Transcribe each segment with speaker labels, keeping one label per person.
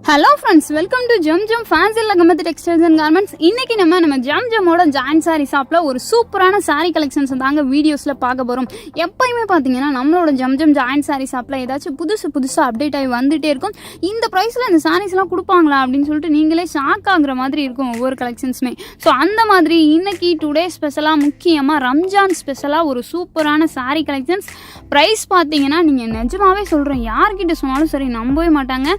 Speaker 1: Hello friends, welcome to Zam Zam fancy லகமத் textiles and garments. இன்னைக்கு நம்ம ஜம் ஜம்மோட ஜாயின் சாரி ஷாப்பில் ஒரு சூப்பரான சாரி கலெக்ஷன்ஸ் தாங்க வீடியோஸில் பார்க்க போகிறோம். எப்பயுமே பார்த்தீங்கன்னா நம்மளோட ஜம் ஜம் ஜாயின் சாரி ஷாப்பில் ஏதாச்சும் புதுசாக அப்டேட் ஆகி வந்துகிட்டே இருக்கும். இந்த ப்ரைஸில் இந்த சாரீஸ்லாம் கொடுப்பாங்களா அப்படின்னு சொல்லிட்டு நீங்களே ஷாக் ஆகுற மாதிரி இருக்கும் ஒவ்வொரு கலெக்ஷன்ஸுமே. ஸோ அந்த மாதிரி இன்னைக்கு டுடே ஸ்பெஷலாக முக்கியமாக ரம்ஜான் ஸ்பெஷலாக ஒரு சூப்பரான சாரி கலெக்ஷன்ஸ். ப்ரைஸ் பார்த்தீங்கன்னா நீங்கள் நிஜமாவே சொல்கிறேன், யார்கிட்ட சொன்னாலும் சரி நம்பவே மாட்டாங்க.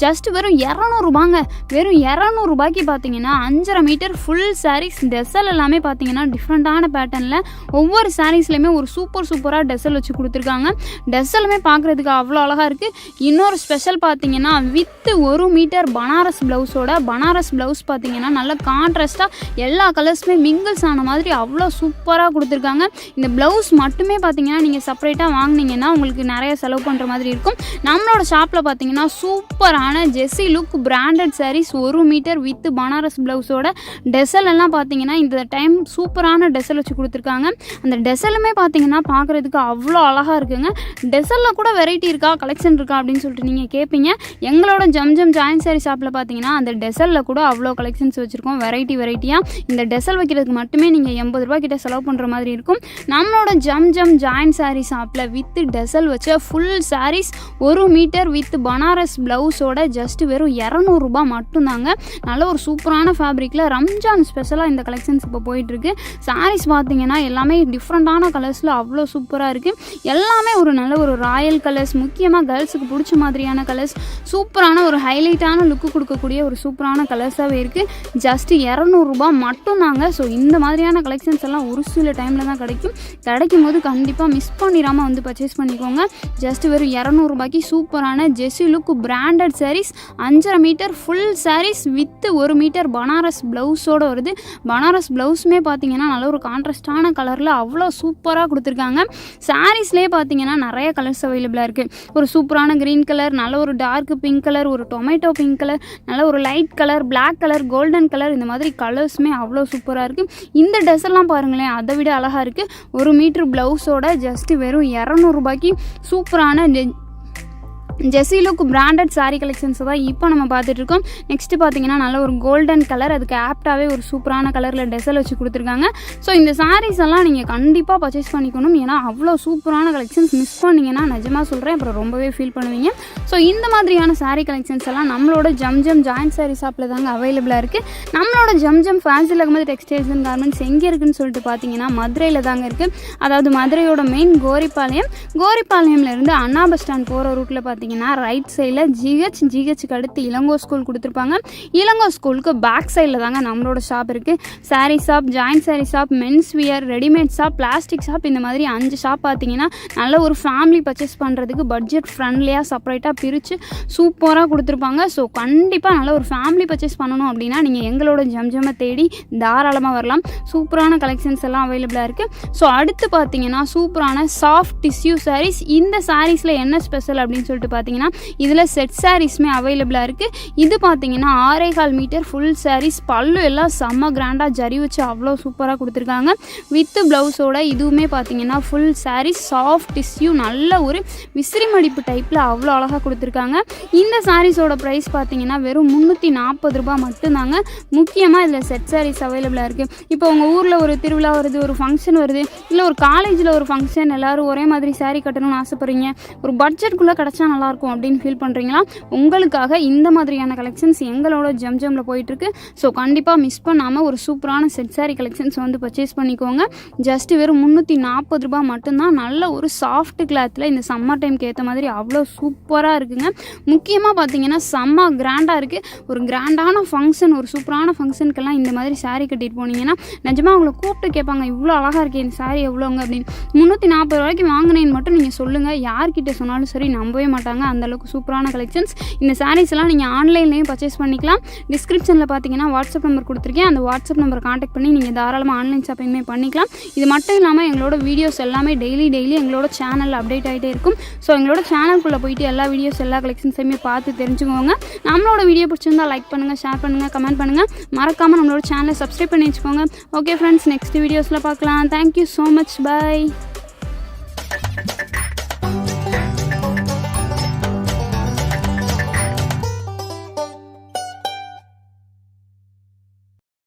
Speaker 1: ஜஸ்ட் வெறும் 200 ரூபாங்க. வெறும் 200 ரூபாய்க்கு பார்த்தீங்கன்னா 5.5 மீட்டர் ஃபுல் சாரீஸ். டெசல் எல்லாமே பார்த்தீங்கன்னா டிஃப்ரெண்ட்டான பேட்டர்னில் ஒவ்வொரு சாரீஸ்லையுமே ஒரு சூப்பராக டெசல் வச்சு கொடுத்துருக்காங்க. டெசலுமே பார்க்குறதுக்கு அவ்வளோ அழகாக இருக்குது. இன்னொரு ஸ்பெஷல் பார்த்தீங்கன்னா வித் 1 மீட்டர் பனாரஸ் ப்ளவுஸோட பனாரஸ் ப்ளவுஸ் பார்த்தீங்கன்னா நல்ல கான்ட்ராஸ்ட்டாக எல்லா கலர்ஸுமே மிங்கிள்ஸ் ஆன மாதிரி அவ்வளோ சூப்பராக கொடுத்துருக்காங்க. இந்த ப்ளவுஸ் மட்டுமே பார்த்தீங்கன்னா நீங்கள் செப்பரேட்டாக வாங்கினீங்கன்னா உங்களுக்கு நிறைய செலவு பண்ணுற மாதிரி இருக்கும். நம்மளோட ஷாப்பில் பார்த்தீங்கன்னா சூப்பரான ஜெஸ்ஸி look branded sarees 1 metre with Banaras ப்ளவுஸோட டெசல் எல்லாம் பார்த்தீங்கன்னா இந்த டைம் சூப்பரான டெசல் வச்சு கொடுத்துருக்காங்க. அந்த டெசலுமே பார்த்தீங்கன்னா பார்க்குறதுக்கு அவ்வளோ அழகாக இருக்குங்க. டெசலில் கூட வெரைட்டி இருக்கா, கலெக்ஷன் இருக்கா அப்படின்னு சொல்லிட்டு நீங்கள் கேட்பீங்க. எங்களோட ஜம் ஜம் ஜாயின் சாரி ஷாப்பில் பார்த்தீங்கன்னா அந்த டெசலில் கூட அவ்வளோ கலெக்ஷன்ஸ் வச்சுருக்கோம். வெரைட்டியாக இந்த டெசல் வைக்கிறதுக்கு மட்டுமே நீங்கள் 80 ரூபா கிட்ட செலவு பண்ணுற மாதிரி இருக்கும். நம்மளோட ஜம் ஜம் ஜாயின் சாரி ஷாப்பில் வித் டெசல் வச்ச full saris 1 metre with Banaras ப்ளவுஸோட ஜஸ்ட் வெறும் 200 ரூபா மட்டும்தாங்க. நல்ல ஒரு சூப்பரான ஃபேப்ரிக்கில் ரம்ஜான் ஸ்பெஷலாக இந்த கலெக்ஷன்ஸ் இப்போ போயிட்டுருக்கு. சாரீஸ் பார்த்தீங்கன்னா எல்லாமே டிஃப்ரெண்ட்டான கலர்ஸில் அவ்வளோ சூப்பராக இருக்குது. எல்லாமே ஒரு நல்ல ஒரு ராயல் கலர்ஸ், முக்கியமாக கேர்ள்ஸுக்கு பிடிச்ச மாதிரியான கலர்ஸ், சூப்பரான ஒரு ஹைலைட்டான லுக்கு கொடுக்கக்கூடிய ஒரு சூப்பரான கலர்ஸாகவே இருக்குது. ஜஸ்ட் 200 ரூபா மட்டும்தாங்க. ஸோ இந்த மாதிரியான கலெக்ஷன்ஸ் எல்லாம் ஒரு சில டைமில் தான் கிடைக்கும் போது கண்டிப்பாக மிஸ் பண்ணிடாமல் வந்து பர்ச்சேஸ் பண்ணிக்கோங்க. ஜஸ்ட் வெறும் 200 ரூபாய்க்கு சூப்பரான ஜெஸ்ஸி look branded sarees 5.5 metre full sarees with 1 metre Banaras ப்ளவுஸோடு வருது. பனாரஸ் ப்ளவுஸுமே பார்த்தீங்கன்னா நல்ல ஒரு கான்ட்ராஸ்டான கலரில் அவ்வளோ சூப்பராக கொடுத்துருக்காங்க. சாரீஸ்லேயே பார்த்தீங்கன்னா நிறைய கலர்ஸ் அவைலபிளாக இருக்குது. ஒரு சூப்பரான க்ரீன் கலர், நல்ல ஒரு டார்க் பிங்க் கலர், ஒரு டொமேட்டோ பிங்க் கலர், நல்ல ஒரு light colour, black colour, golden colour, இந்த மாதிரி கலர்ஸுமே அவ்வளோ சூப்பராக இருக்குது. இந்த ட்ரெஸ்ஸெல்லாம் பாருங்களேன், அதை விட அழகாக இருக்குது. 1 மீட்டர் ப்ளவுஸோட ஜஸ்ட் வெறும் 200 ரூபாய்க்கு சூப்பரான ஜெஸ்ஸி லுக் பிராண்டட் சாரீ கலெக்ஷன்ஸ் தான் இப்போ நம்ம பார்த்துட்ருக்கோம். நெக்ஸ்ட்டு பார்த்தீங்கன்னா நல்ல ஒரு கோல்டன் கலர், அதுக்கு ஆப்டாகவே ஒரு சூப்பரான கலரில் டெசல் வச்சு கொடுத்துருக்காங்க. ஸோ இந்த சாரீஸ் எல்லாம் நீங்கள் கண்டிப்பாக பர்ச்சேஸ் பண்ணிக்கணும். ஏன்னா அவ்வளோ சூப்பரான கலெக்ஷன்ஸ் மிஸ் பண்ணிங்கன்னா நிஜமாக சொல்கிறேன் அப்புறம் ரொம்பவே ஃபீல் பண்ணுவீங்க. ஸோ இந்த மாதிரியான சாரீ கலெக்ஷன்ஸ் எல்லாம் நம்மளோட ஜம் ஜம் ஜாயின் சாரீ ஷாப்பில் தாங்க அவைலபிளாக இருக்குது. நம்மளோட ஜம் ஜம் ஃபேன்சி லகமத் டெக்ஸ்டைல்ஸ் அண்ட் கார்மெண்ட்ஸ் எங்கே இருக்குதுன்னு சொல்லிட்டு பார்த்தீங்கன்னா மதுரையில் தாங்க இருக்குது. அதாவது மதுரையோட மெயின் கோரிப்பாளையம்லேருந்து அண்ணா பஸ் ஸ்டாண்ட் போகிற ரூட்டில் பார்த்தீங்கன்னா ரைட் சைடில் ஜிஹெச்சுக்கு அடுத்து இளங்கோ ஸ்கூல் கொடுத்துருப்பாங்க. இளங்கோ ஸ்கூலுக்கு பேக் சைடில் தாங்க நம்மளோட ஷாப் இருக்குது. Sari shop, join sari shop, men's wear, readymade shop, plastic shop, இந்த மாதிரி 5 ஷாப் பார்த்தீங்கன்னா நல்ல ஒரு ஃபேமிலி பர்ச்சேஸ் பண்ணுறதுக்கு பட்ஜெட் ஃப்ரெண்ட்லியாக செப்பரேட்டாக பிரித்து சூப்பராக கொடுத்துருப்பாங்க. ஸோ கண்டிப்பாக நல்ல ஒரு ஃபேமிலி பர்ச்சேஸ் பண்ணணும் அப்படின்னா நீங்கள் எங்களோட ஜம்ஜமை தேடி தாராளமாக வரலாம். சூப்பரான கலெக்ஷன்ஸ் எல்லாம் அவைலபிளாக இருக்குது. ஸோ அடுத்து பார்த்தீங்கன்னா சூப்பரான சாஃப்ட் டிஷ்யூ சாரீஸ். இந்த சாரீஸில் என்ன ஸ்பெஷல் அப்படின்னு சொல்லிட்டு பார்த்தீங்கன்னா இதில் செட் சாரீஸ்மே அவைலபிளாக இருக்குது. இது பார்த்தீங்கன்னா 6.25 மீட்டர் ஃபுல் சாரீஸ். பல்லு எல்லாம் செம்ம கிராண்டாக ஜரி வச்சு அவ்வளோ சூப்பராக கொடுத்துருக்காங்க. வித் ப்ளவுஸோட இதுவுமே பார்த்தீங்கன்னா ஃபுல் சாரீஸ் சாஃப்ட் டிஷ்யூ, நல்ல ஒரு விசிறி மடிப்பு டைப்பில் அவ்வளோ அழகாக கொடுத்துருக்காங்க. இந்த சாரீஸோட ப்ரைஸ் பார்த்தீங்கன்னா வெறும் 340 ரூபா மட்டும்தாங்க. முக்கியமாக இதில் செட் சாரீஸ் அவைலபிளாக இருக்குது. இப்போ உங்கள் ஊரில் ஒரு திருவிழா வருது, ஒரு ஃபங்க்ஷன் வருது, இல்லை ஒரு காலேஜில் ஒரு ஃபங்க்ஷன், எல்லோரும் ஒரே மாதிரி சாரீ கட்டணும்னு ஆசைப்படுறீங்க, ஒரு பட்ஜெட்குள்ளே கிடச்சா நல்லாயிருக்கும் அப்படின்னு ஃபீல் பண்ணுறீங்களா? உங்களுக்காக இந்த மாதிரியான கலெக்ஷன்ஸ் எங்களோட ஜம்ஜமில் போயிட்டுருக்கு. ஸோ கண்டிப்பாக மிஸ் பண்ணாமல் ஒரு சூப்பரான செட் சாரீ கலெக்ஷன்ஸ் வந்து பர்ச்சேஸ் பண்ணிக்கோங்க. ஜஸ்ட் வெறும் 340 ரூபா மட்டும்தான். நல்ல ஒரு சாஃப்ட் கிளாத்தில் இந்த சம்மர் டைமுக்கு ஏற்ற மாதிரி அவ்வளோ சூப்பராக இருக்குங்க. முக்கியமாக பார்த்தீங்கன்னா செம்ம கிராண்டாக இருக்குது. ஒரு கிராண்டான ஃபங்க்ஷன், ஒரு சூப்பரான ஃபங்க்ஷனுக்கெல்லாம் இந்த மாதிரி சாரீ கட்டிட்டு போனீங்கன்னா நிஜமாக உங்களை கூப்பிட்டு கேட்பாங்க, இவ்வளோ அழகாக இருக்கே இந்த சாரீ எவ்வளோங்க அப்படின்னு. 340 ரூபாய்க்கு வாங்கினேன்னு மட்டும் நீங்கள் சொல்லுங்கள், யார்கிட்ட சொன்னாலும் சரி நம்பவே மாட்டாங்க. அந்தளவுக்கு சூப்பரான கலெக்ஷன்ஸ். இந்த சாரீஸ் எல்லாம் நீங்கள் ஆன்லைன்லேயும் பர்ச்சேஸ் பண்ணிக்கலாம். டிஸ்கிரிப்ஷனில் பார்த்தீங்கன்னா வாட்ஸ்அப் நம்பர் கொடுத்துருக்கேன். அந்த வாட்ஸ்அப் நம்பரை காண்டாக்ட் பண்ணி நீங்கள் தாராளமாக ஆன்லைன் ஷாப்பிங்குமே பண்ணிக்கலாம். இது மட்டும் இல்லாமல் எங்களோட வீடியோஸ் எல்லாமே டெய்லி எங்களோட சேனலில் அப்டேட் ஆகிட்டே இருக்கும். ஸோ எங்களோட சேனலுக்குள்ளே போயிட்டு எல்லா வீடியோஸ், எல்லா கலெக்ஷன்ஸையுமே பார்த்து தெரிஞ்சுக்கோங்க. நம்மளோட வீடியோ பிடிச்சிருந்தா லைக் பண்ணுங்கள், ஷேர் பண்ணுங்கள், கமெண்ட் பண்ணுங்கள். மறக்காமல் நம்மளோட சேனலை சப்ஸ்கிரைப் பண்ணி வச்சுக்கோங்க. ஓகே ஃப்ரெண்ட்ஸ், நெக்ஸ்ட் வீடியோஸில் பார்க்கலாம். Thank you so much. பை.